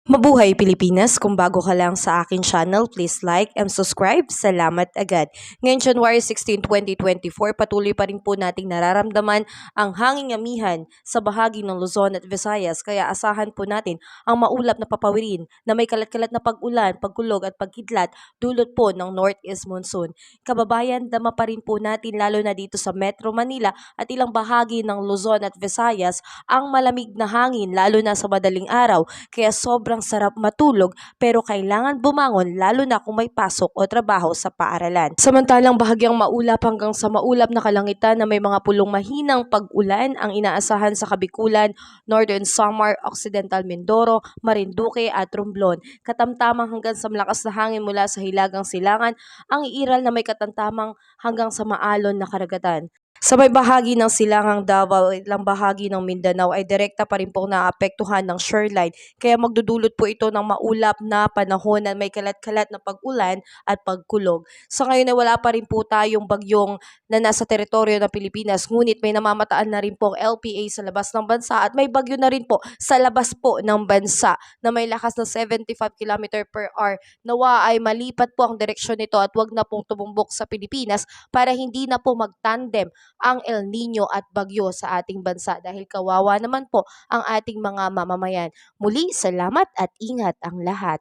Mabuhay Pilipinas! Kung bago ka lang sa akin channel, please like and subscribe. Salamat agad. Ngayon, January 16, 2024, patuloy pa rin po nating nararamdaman ang hanging amihan sa bahagi ng Luzon at Visayas. Kaya asahan po natin ang maulap na papawirin na may kalat-kalat na pag-ulan, pagkulog at pagkidlat dulot po ng Northeast Monsoon. Kababayan, dama pa rin po natin lalo na dito sa Metro Manila at ilang bahagi ng Luzon at Visayas ang malamig na hangin lalo na sa madaling araw. Kaya sobrang sarap matulog pero kailangan bumangon lalo na kung may pasok o trabaho sa paaralan. Samantalang bahagyang maulap hanggang sa maulap na kalangitan na may mga pulong mahinang pag-ulan ang inaasahan sa Kabikulan, Northern Samar, Occidental Mindoro, Marinduque at Romblon. Katamtamang hanggang sa malakas na hangin mula sa Hilagang Silangan ang iiral na may katamtamang hanggang sa maalon na karagatan. Sa may bahagi ng Silangang Davao at ilang bahagi ng Mindanao ay direkta pa rin po naapektuhan ng shoreline kaya magdudulot po ito ng maulap na panahon na may kalat-kalat na pag-ulan at pagkulog. Sa ngayon ay wala pa rin po tayong bagyong na nasa teritoryo ng Pilipinas ngunit may namamataan na rin po ang LPA sa labas ng bansa at may bagyo na rin po sa labas po ng bansa na may lakas na 75 km/h. Nawa ay malipat po ang direksyon nito at wag na pong tumumbok sa Pilipinas para hindi na po magtandem ang El Nino at bagyo sa ating bansa dahil kawawa naman po ang ating mga mamamayan. Muli, salamat at ingat ang lahat.